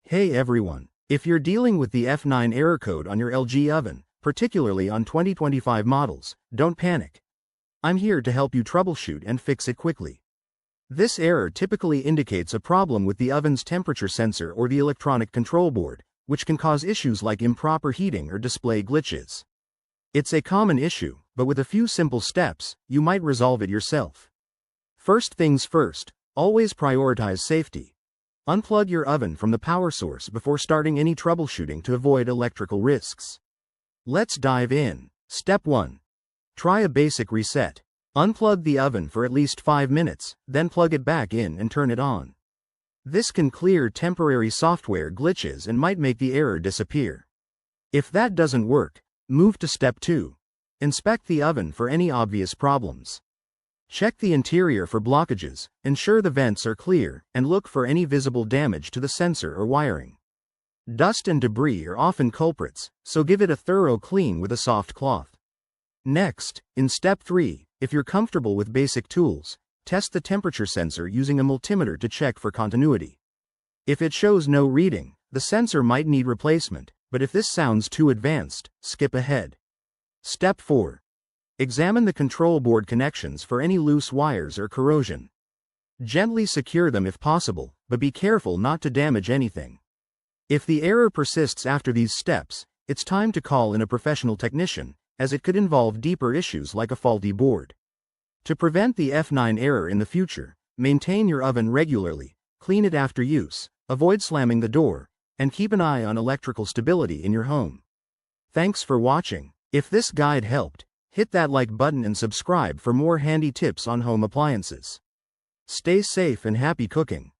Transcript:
Hey everyone, if you're dealing with the F9 error code on your LG oven, particularly on 2025 models, don't panic. I'm here to help you troubleshoot and fix it quickly. This error typically indicates a problem with the oven's temperature sensor or the electronic control board, which can cause issues like improper heating or display glitches. It's a common issue, but with a few simple steps, you might resolve it yourself. First things first, always prioritize safety. Unplug your oven from the power source before starting any troubleshooting to avoid electrical risks. Let's dive in. Step 1. Try a basic reset. Unplug the oven for at least 5 minutes, then plug it back in and turn it on. This can clear temporary software glitches and might make the error disappear. If that doesn't work, move to Step 2. Inspect the oven for any obvious problems. Check the interior for blockages, ensure the vents are clear, and look for any visible damage to the sensor or wiring. Dust and debris are often culprits, so give it a thorough clean with a soft cloth. Next, in Step 3, if you're comfortable with basic tools, test the temperature sensor using a multimeter to check for continuity. If it shows no reading, the sensor might need replacement, but if this sounds too advanced, skip ahead. Step 4. Examine the control board connections for any loose wires or corrosion. Gently secure them if possible, but be careful not to damage anything. If the error persists after these steps, it's time to call in a professional technician, as it could involve deeper issues like a faulty board. To prevent the F9 error in the future, maintain your oven regularly, clean it after use, avoid slamming the door, and keep an eye on electrical stability in your home. Thanks for watching. If this guide helped, hit that like button and subscribe for more handy tips on home appliances. Stay safe and happy cooking.